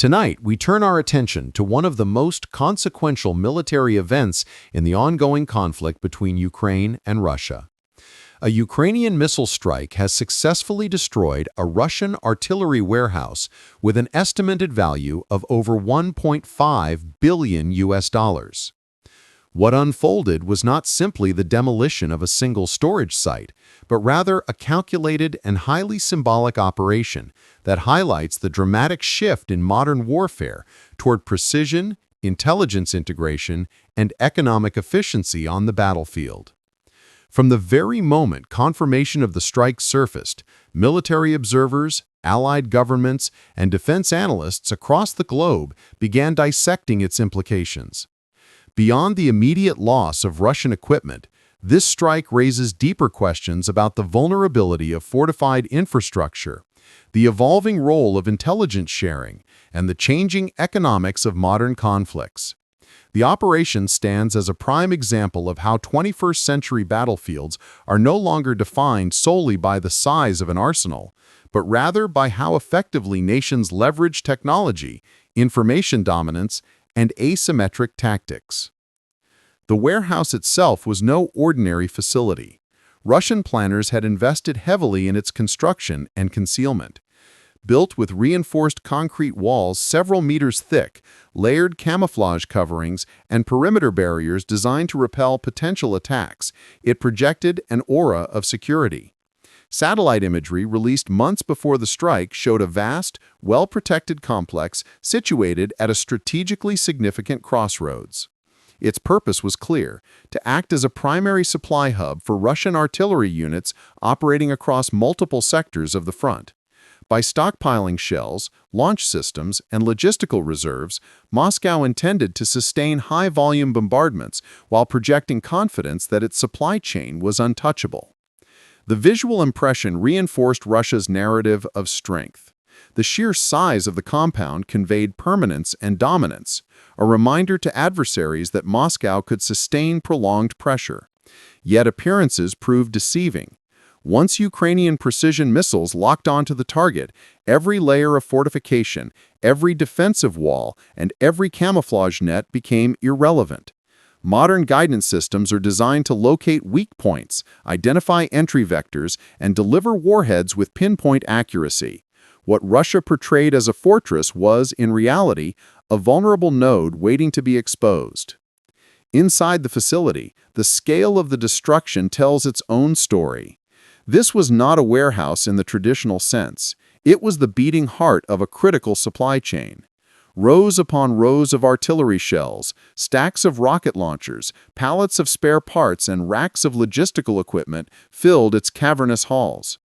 Tonight, we turn our attention to one of the most consequential military events in the ongoing conflict between Ukraine and Russia. A Ukrainian missile strike has successfully destroyed a Russian artillery warehouse with an estimated value of over 1.5 billion US dollars. What unfolded was not simply the demolition of a single storage site, but rather a calculated and highly symbolic operation that highlights the dramatic shift in modern warfare toward precision, intelligence integration, and economic efficiency on the battlefield. From the very moment confirmation of the strike surfaced, military observers, allied governments, and defense analysts across the globe began dissecting its implications. Beyond the immediate loss of Russian equipment, this strike raises deeper questions about the vulnerability of fortified infrastructure, the evolving role of intelligence sharing, and the changing economics of modern conflicts. The operation stands as a prime example of how 21st-century battlefields are no longer defined solely by the size of an arsenal, but rather by how effectively nations leverage technology, information dominance, and asymmetric tactics. The warehouse itself was no ordinary facility. Russian planners had invested heavily in its construction and concealment. Built with reinforced concrete walls several meters thick, layered camouflage coverings, and perimeter barriers designed to repel potential attacks, it projected an aura of security. Satellite imagery released months before the strike showed a vast, well-protected complex situated at a strategically significant crossroads. Its purpose was clear: to act as a primary supply hub for Russian artillery units operating across multiple sectors of the front. By stockpiling shells, launch systems, and logistical reserves, Moscow intended to sustain high-volume bombardments while projecting confidence that its supply chain was untouchable. The visual impression reinforced Russia's narrative of strength. The sheer size of the compound conveyed permanence and dominance, a reminder to adversaries that Moscow could sustain prolonged pressure. Yet appearances proved deceiving. Once Ukrainian precision missiles locked onto the target, every layer of fortification, every defensive wall, and every camouflage net became irrelevant. Modern guidance systems are designed to locate weak points, identify entry vectors, and deliver warheads with pinpoint accuracy. What Russia portrayed as a fortress was, in reality, a vulnerable node waiting to be exposed. Inside the facility, the scale of the destruction tells its own story. This was not a warehouse in the traditional sense. It was the beating heart of a critical supply chain. Rows upon rows of artillery shells, stacks of rocket launchers, pallets of spare parts, and racks of logistical equipment filled its cavernous halls.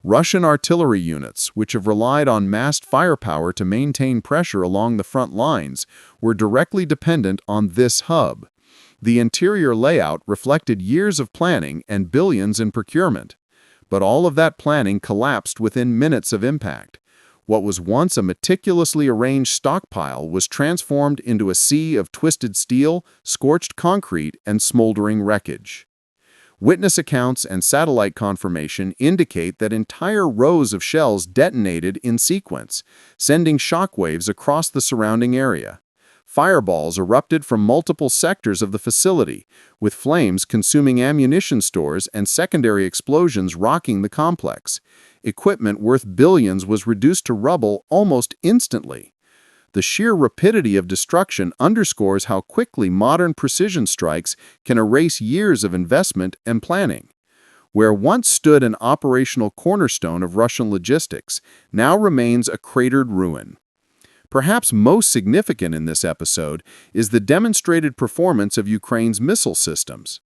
Russian artillery units, which have relied on massed firepower to maintain pressure along the front lines, were directly dependent on this hub. The interior layout reflected years of planning and billions in procurement. But all of that planning collapsed within minutes of impact. What was once a meticulously arranged stockpile was transformed into a sea of twisted steel, scorched concrete, and smoldering wreckage. Witness accounts and satellite confirmation indicate that entire rows of shells detonated in sequence, sending shockwaves across the surrounding area. Fireballs erupted from multiple sectors of the facility, with flames consuming ammunition stores and secondary explosions rocking the complex. Equipment worth billions was reduced to rubble almost instantly. The sheer rapidity of destruction underscores how quickly modern precision strikes can erase years of investment and planning. Where once stood an operational cornerstone of Russian logistics, now remains a cratered ruin. Perhaps most significant in this episode is the demonstrated performance of Ukraine's missile systems.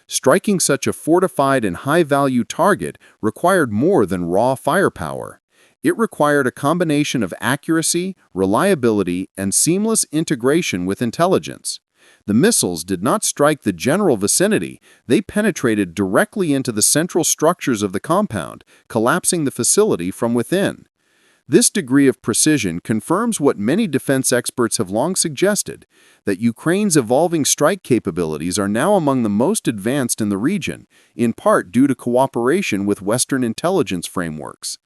Striking such a fortified and high-value target required more than raw firepower. It required a combination of accuracy, reliability, and seamless integration with intelligence. The missiles did not strike the general vicinity, they penetrated directly into the central structures of the compound, collapsing the facility from within. This degree of precision confirms what many defense experts have long suggested, that Ukraine's evolving strike capabilities are now among the most advanced in the region, in part due to cooperation with Western intelligence frameworks.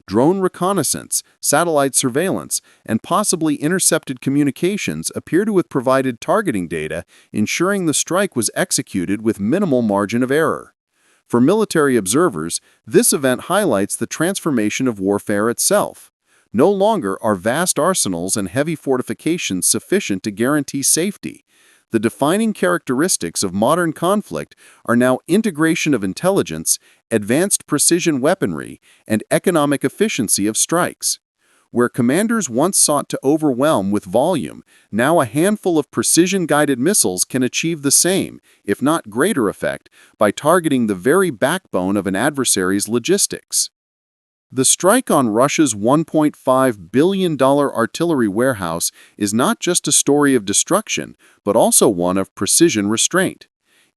Drone reconnaissance, satellite surveillance, and possibly intercepted communications appear to have provided targeting data, ensuring the strike was executed with minimal margin of error. For military observers, this event highlights the transformation of warfare itself. No longer are vast arsenals and heavy fortifications sufficient to guarantee safety. The defining characteristics of modern conflict are now integration of intelligence, advanced precision weaponry, and economic efficiency of strikes. Where commanders once sought to overwhelm with volume, now a handful of precision-guided missiles can achieve the same, if not greater effect, by targeting the very backbone of an adversary's logistics. The strike on Russia's $1.5 billion artillery warehouse is not just a story of destruction, but also one of precision restraint.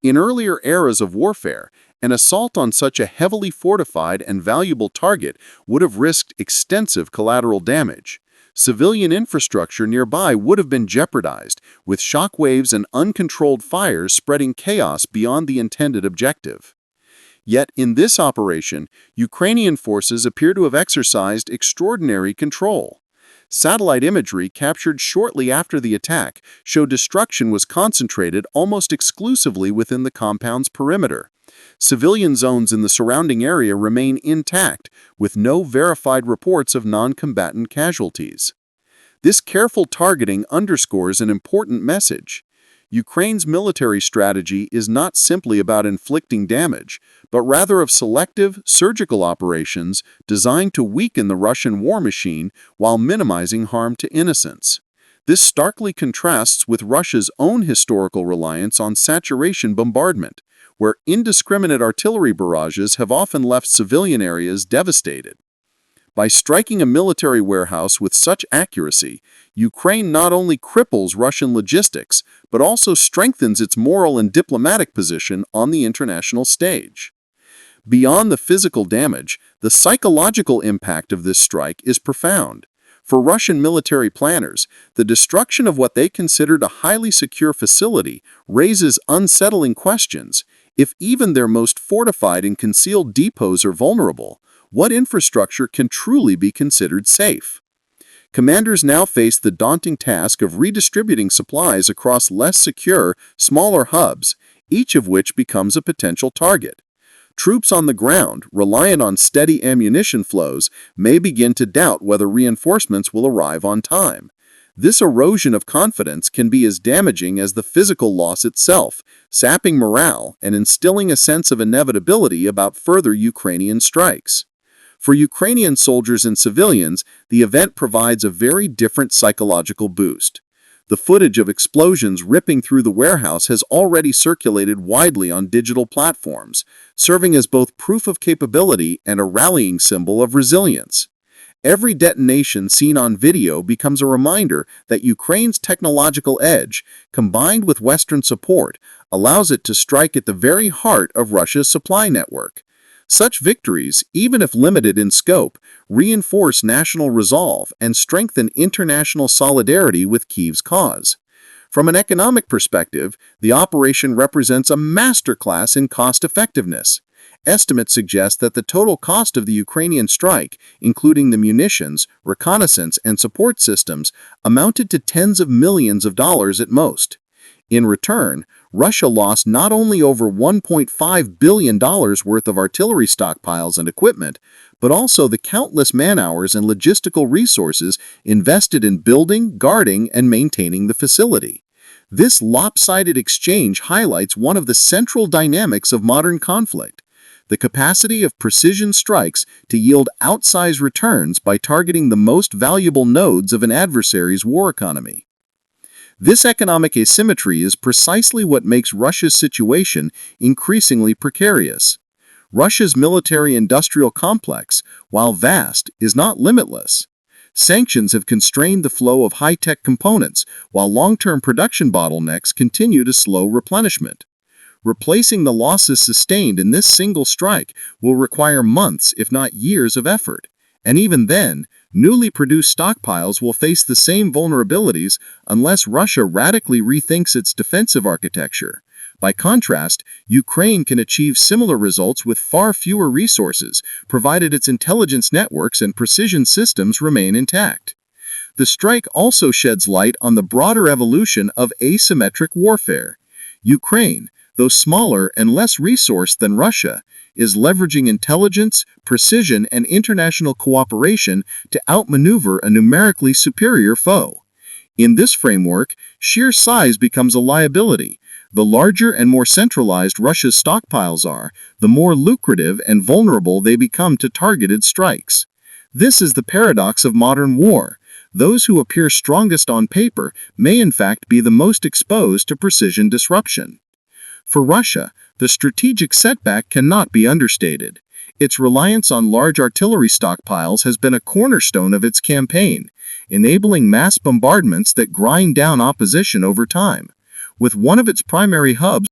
In earlier eras of warfare, an assault on such a heavily fortified and valuable target would have risked extensive collateral damage. Civilian infrastructure nearby would have been jeopardized, with shockwaves and uncontrolled fires spreading chaos beyond the intended objective. Yet in this operation, Ukrainian forces appear to have exercised extraordinary control. Satellite imagery captured shortly after the attack showed destruction was concentrated almost exclusively within the compound's perimeter. Civilian zones in the surrounding area remain intact, with no verified reports of non-combatant casualties. This careful targeting underscores an important message. Ukraine's military strategy is not simply about inflicting damage, but rather of selective, surgical operations designed to weaken the Russian war machine while minimizing harm to innocents. This starkly contrasts with Russia's own historical reliance on saturation bombardment, where indiscriminate artillery barrages have often left civilian areas devastated. By striking a military warehouse with such accuracy, Ukraine not only cripples Russian logistics, but also strengthens its moral and diplomatic position on the international stage. Beyond the physical damage, the psychological impact of this strike is profound. For Russian military planners, the destruction of what they considered a highly secure facility raises unsettling questions. If even their most fortified and concealed depots are vulnerable, what infrastructure can truly be considered safe? Commanders now face the daunting task of redistributing supplies across less secure, smaller hubs, each of which becomes a potential target. Troops on the ground, reliant on steady ammunition flows, may begin to doubt whether reinforcements will arrive on time. This erosion of confidence can be as damaging as the physical loss itself, sapping morale and instilling a sense of inevitability about further Ukrainian strikes. For Ukrainian soldiers and civilians, the event provides a very different psychological boost. The footage of explosions ripping through the warehouse has already circulated widely on digital platforms, serving as both proof of capability and a rallying symbol of resilience. Every detonation seen on video becomes a reminder that Ukraine's technological edge, combined with Western support, allows it to strike at the very heart of Russia's supply network. Such victories, even if limited in scope, reinforce national resolve and strengthen international solidarity with Kyiv's cause. From an economic perspective, the operation represents a masterclass in cost-effectiveness. Estimates suggest that the total cost of the Ukrainian strike, including the munitions, reconnaissance, and support systems, amounted to tens of millions of dollars at most. In return, Russia lost not only over $1.5 billion worth of artillery stockpiles and equipment, but also the countless man-hours and logistical resources invested in building, guarding, and maintaining the facility. This lopsided exchange highlights one of the central dynamics of modern conflict: the capacity of precision strikes to yield outsized returns by targeting the most valuable nodes of an adversary's war economy. This economic asymmetry is precisely what makes Russia's situation increasingly precarious. Russia's military-industrial complex, while vast, is not limitless. Sanctions have constrained the flow of high-tech components, while long-term production bottlenecks continue to slow replenishment. Replacing the losses sustained in this single strike will require months, if not years, of effort. And even then, newly produced stockpiles will face the same vulnerabilities unless Russia radically rethinks its defensive architecture. By contrast, Ukraine can achieve similar results with far fewer resources, provided its intelligence networks and precision systems remain intact. The strike also sheds light on the broader evolution of asymmetric warfare. Ukraine, though smaller and less resourced than Russia, is leveraging intelligence, precision, and international cooperation to outmaneuver a numerically superior foe. In this framework, sheer size becomes a liability. The larger and more centralized Russia's stockpiles are, the more lucrative and vulnerable they become to targeted strikes. This is the paradox of modern war. Those who appear strongest on paper may in fact be the most exposed to precision disruption. For Russia, the strategic setback cannot be understated. Its reliance on large artillery stockpiles has been a cornerstone of its campaign, enabling mass bombardments that grind down opposition over time. With one of its primary hubs